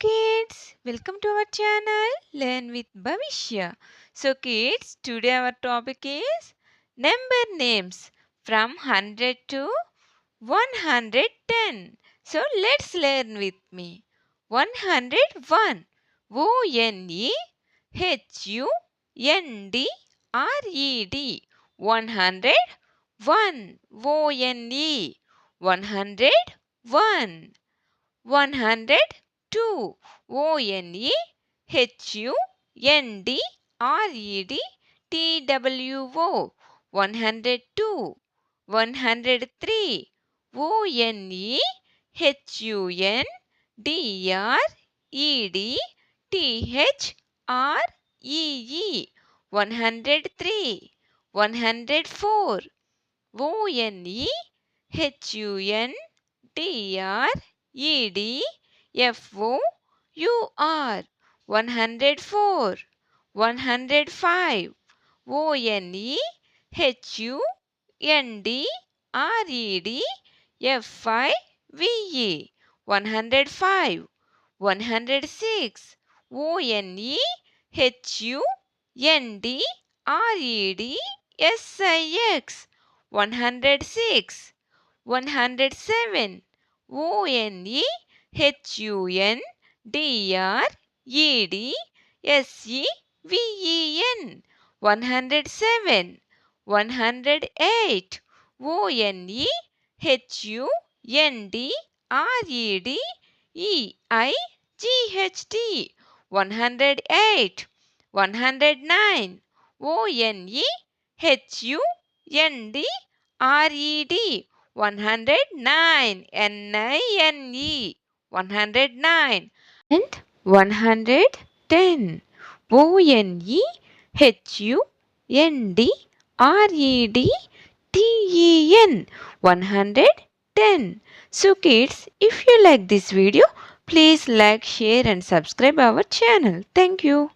kids, welcome to our channel Learn with Bhavishya. So kids, today our topic is number names from 100 to 110. So let's learn with me. 101 ONEHUNDRED 101 101 102 ONEHUNDREDTWO 102 103 ONEHUNDREDTHREE 103 104 ONEHUNDREDFOUR 104 105 ONEHUNDREDFIVE 105 106 ONEHUNDREDSIX 106 107 ONEHUNDREDSEVEN 107 108 ONEHUNDREDEIGHT 108 109 ONEHUNDRED 109 NINE 109 and 110 ONEHUNDREDTEN 110. So kids, if you like this video, please like, share and subscribe our channel. Thank you.